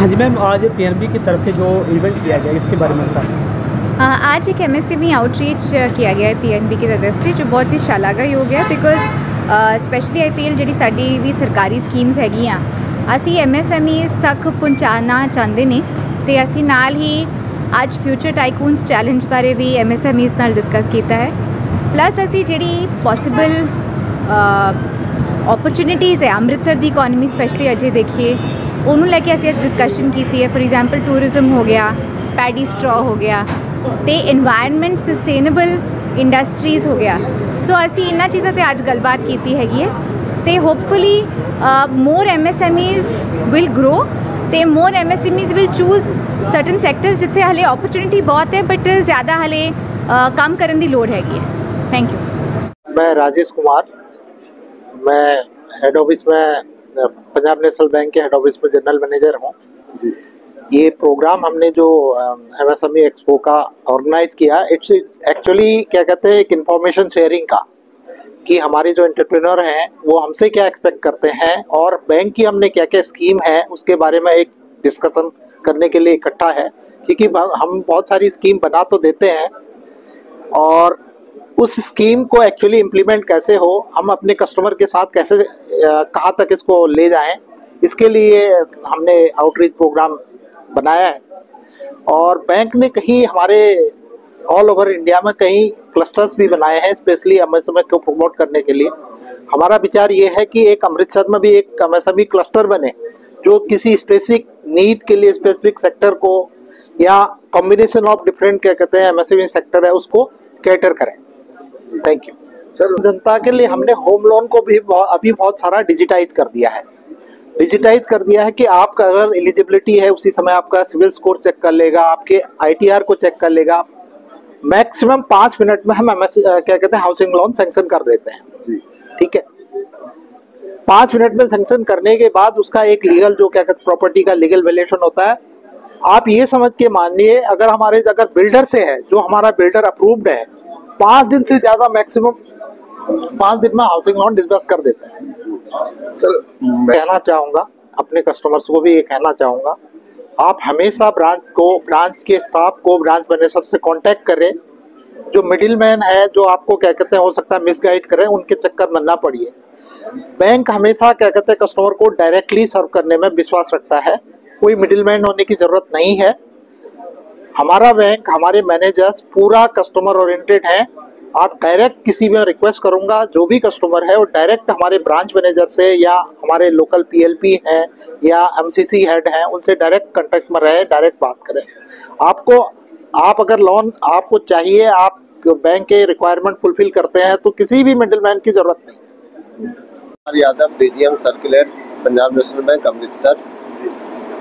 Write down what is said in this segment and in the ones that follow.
हाँ जी मैम, आज पीएनबी की तरफ से जो इवेंट किया गया इसके बारे में बताएं। आज एक MSME आउटरीच किया गया है पीएनबी की तरफ से, जो बहुत ही शलाघायोग है। बिकॉज स्पैशली आई फील जी साड़ी भी सरकारी स्कीम्स हैगियाँ असी MSMEs तक पहुँचाना चाहते हैं, तो असी नाल ही आज फ्यूचर टाइकून्स चैलेंज बारे भी MSMEs नाल डिस्कस किया है। प्लस असी जी पॉसिबल अपॉर्चुनिटीज़ है अमृतसर की इकोनॉमी स्पैशली अजे देखिए उन्होंने लैके असी अज डिस्कशन की है। फॉर एग्जाम्पल टूरिज्म हो गया, पैडी स्ट्रॉ हो गया, तो इन्वायरमेंट सस्टेनेबल इंडस्ट्रीज़ हो गया। सो असी इन्होंने चीज़ों पर अज गलबात की हैगी है, तो hopefully more MSMEs will grow, तो मोर MSMEs will choose certain sectors जिथे हले अपॉर्चुनिटी बहुत है बट ज़्यादा हले काम करने की लोड़ हैगी है। Thank you. मैं राजेश कुमार, मैं हेड ऑफिस में पंजाब नेशनल बैंक के हेड ऑफिस में जनरल मैनेजर हूँ। ये प्रोग्राम हमने जो MSME एक्सपो का ऑर्गेनाइज किया, इट्स एक्चुअली क्या कहते हैं एक इंफॉर्मेशन शेयरिंग का, कि हमारे जो एंटरप्रेन्योर हैं वो हमसे क्या एक्सपेक्ट करते हैं और बैंक की हमने क्या क्या स्कीम है उसके बारे में एक डिस्कशन करने के लिए इकट्ठा है। क्योंकि हम बहुत सारी स्कीम बना तो देते हैं और उस स्कीम को एक्चुअली इम्प्लीमेंट कैसे हो, हम अपने कस्टमर के साथ कैसे कहाँ तक इसको ले जाएं, इसके लिए हमने आउटरीच प्रोग्राम बनाया है। और बैंक ने कहीं हमारे ऑल ओवर इंडिया में कहीं क्लस्टर्स भी बनाए हैं स्पेशली MSME को प्रमोट करने के लिए। हमारा विचार ये है कि एक अमृतसर में भी एक MSME क्लस्टर बने जो किसी स्पेसिफिक नीड के लिए स्पेसिफिक सेक्टर को या कॉम्बिनेशन ऑफ डिफरेंट क्या कहते हैं MSME सेक्टर है उसको कैटर करें। Thank you sir. जनता के लिए हमने होम लोन को भी अभी बहुत सारा डिजिटाइज कर दिया है। कि आपका अगर एलिजिबिलिटी है उसी समय आपका सिविल स्कोर चेक कर लेगा, आपके ITR को चेक कर लेगा। मैक्सिमम 5 मिनट में हम क्या कहते हैं हाउसिंग लोन सैंक्शन कर देते हैं। ठीक है, 5 मिनट में सैंक्शन करने के बाद उसका एक लीगल जो क्या कहते हैं प्रॉपर्टी का लीगल वैल्यूएशन होता है। आप ये समझ के मानिए अगर बिल्डर से है जो हमारा बिल्डर अप्रूव्ड है, 5 दिन से ज्यादा मैक्सिमम 5 दिन में हाउसिंग लोन डिस्बर्स कर देते हैं। सर कहना चाहूँगा अपने कस्टमर्स को भी ये कहना चाहूँगा, आप हमेशा ब्रांच के स्टाफ को ब्रांच मैनेजर से कांटेक्ट करें। जो मिडिल मैन है जो आपको क्या कहते हैं हो सकता है मिसगाइड करें, उनके चक्कर में ना पड़िए। बैंक हमेशा क्या कहते हैं कस्टमर को डायरेक्टली सर्व करने में विश्वास रखता है, कोई मिडिल मैन होने की जरूरत नहीं है। हमारा बैंक, हमारे मैनेजर्स पूरा कस्टमर ओरिएंटेड है। आप डायरेक्ट किसी भी रिक्वेस्ट करूंगा, जो भी कस्टमर है वो डायरेक्ट हमारे ब्रांच मैनेजर से या हमारे लोकल PLP हैं या MCC हेड हैं उनसे डायरेक्ट कांटेक्ट में रहे, डायरेक्ट बात करें। आप अगर लोन आपको चाहिए, आप बैंक के रिक्वायरमेंट फुलफिल करते हैं तो किसी भी मिडिलमैन की जरूरत नहीं। Yadav, DGM circular, Punjab national bank Amritsar.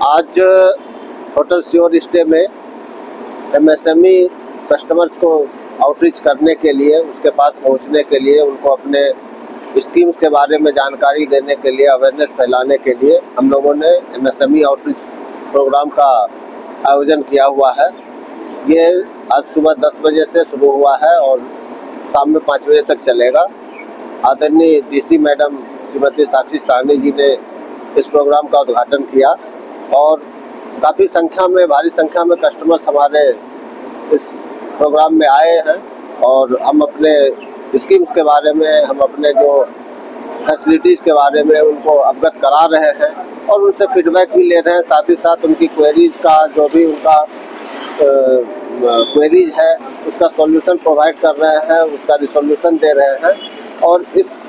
आज होटल श्योर स्टे में MSME कस्टमर्स को आउटरीच करने के लिए, उसके पास पहुंचने के लिए, उनको अपने स्कीम्स के बारे में जानकारी देने के लिए, अवेयरनेस फैलाने के लिए हम लोगों ने MSME आउटरीच प्रोग्राम का आयोजन किया हुआ है। ये आज सुबह 10 बजे से शुरू हुआ है और शाम में 5 बजे तक चलेगा। आदरणीय DC मैडम श्रीमती साक्षी साहनी जी ने इस प्रोग्राम का उद्घाटन किया और काफ़ी भारी संख्या में कस्टमर्स हमारे इस प्रोग्राम में आए हैं और हम अपने स्कीम्स के बारे में, हम अपने जो फैसिलिटीज़ के बारे में उनको अवगत करा रहे हैं और उनसे फीडबैक भी ले रहे हैं। साथ ही साथ उनकी क्वेरीज का जो भी उनका क्वेरीज है उसका सॉल्यूशन प्रोवाइड कर रहे हैं, उसका रिसोल्यूशन दे रहे हैं और इस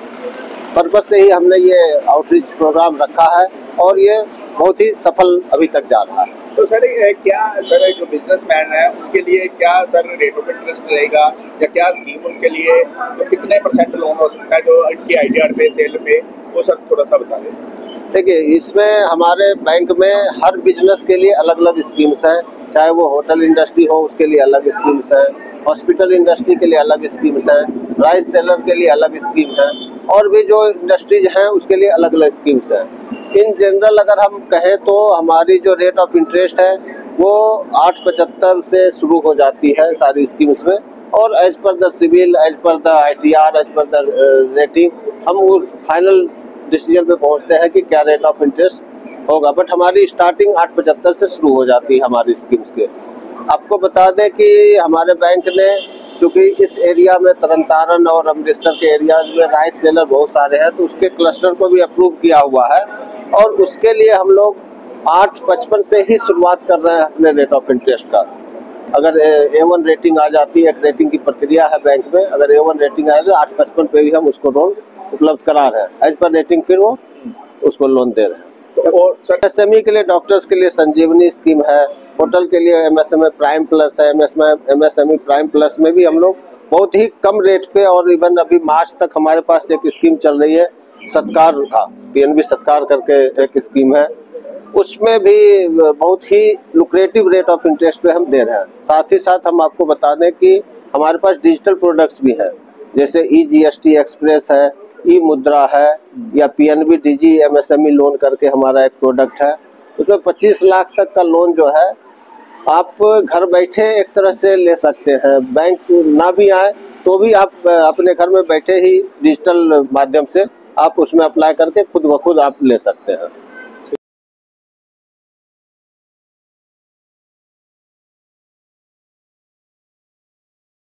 पर्पज से ही हमने ये आउटरीच प्रोग्राम रखा है और ये बहुत ही सफल अभी तक जा रहा है। तो सर क्या सर जो बिजनेसमैन है उनके लिए क्या सर रेट ऑफ इंटरेस्ट रहेगा या क्या स्कीम उनके लिए, तो कितने % लोन हो सकता है जो इनकी ITR पे सेल पे, वो सर थोड़ा सा बता दें। देखिए, इसमें हमारे बैंक में हर बिजनेस के लिए अलग अलग स्कीम्स हैं। चाहे वो होटल इंडस्ट्री हो उसके लिए अलग स्कीम्स हैं, हॉस्पिटल इंडस्ट्री के लिए अलग स्कीम्स हैं, राइस सेलर के लिए अलग स्कीम है और भी जो इंडस्ट्रीज हैं उसके लिए अलग अलग स्कीम्स हैं। इन जनरल अगर हम कहें तो हमारी जो रेट ऑफ इंटरेस्ट है वो 8.75 से शुरू हो जाती है सारी स्कीम्स में और as per the CIBIL, as per the ITR, as per the rating हम फाइनल डिसीजन पे पहुंचते हैं कि क्या रेट ऑफ इंटरेस्ट होगा, बट हमारी स्टार्टिंग 875 से शुरू हो जाती है हमारी स्कीम्स के। आपको बता दें कि हमारे बैंक ने, चूँकि इस एरिया में तरन तारण और अमृतसर के एरियाज में राइस सेलर बहुत सारे हैं, तो उसके क्लस्टर को भी अप्रूव किया हुआ है और उसके लिए हम लोग 8.55 से ही शुरुआत कर रहे हैं अपने रेट ऑफ इंटरेस्ट का। अगर A1 रेटिंग आ जाती है, एक रेटिंग की प्रक्रिया है बैंक में, अगर A1 रेटिंग आए तो 8.55 पे भी हम उसको लोन उपलब्ध करा रहे हैं। एज पर रेटिंग फिर वो उसको लोन दे रहे हैं। और सर MSME के लिए, डॉक्टर्स के लिए संजीवनी स्कीम है, होटल के लिए MSME प्राइम प्लस है। MSME प्राइम प्लस में भी हम लोग बहुत ही कम रेट पे, और इवन अभी मार्च तक हमारे पास एक स्कीम चल रही है सत्कार का, PNB सत्कार करके एक स्कीम है, उसमें भी बहुत ही लुक्रेटिव रेट ऑफ इंटरेस्ट पे हम दे रहे हैं। साथ ही साथ हम आपको बता दें कि हमारे पास डिजिटल प्रोडक्ट्स भी हैं, जैसे eGST एक्सप्रेस है, मुद्रा है, या PNB DG MSME लोन करके हमारा एक प्रोडक्ट है। उसमें 25 लाख तक का लोन जो है आप घर बैठे एक तरह से ले सकते हैं। बैंक ना भी आए तो भी आप अपने घर में बैठे ही डिजिटल माध्यम से आप उसमें अप्लाई करके खुद ब खुद आप ले सकते हैं।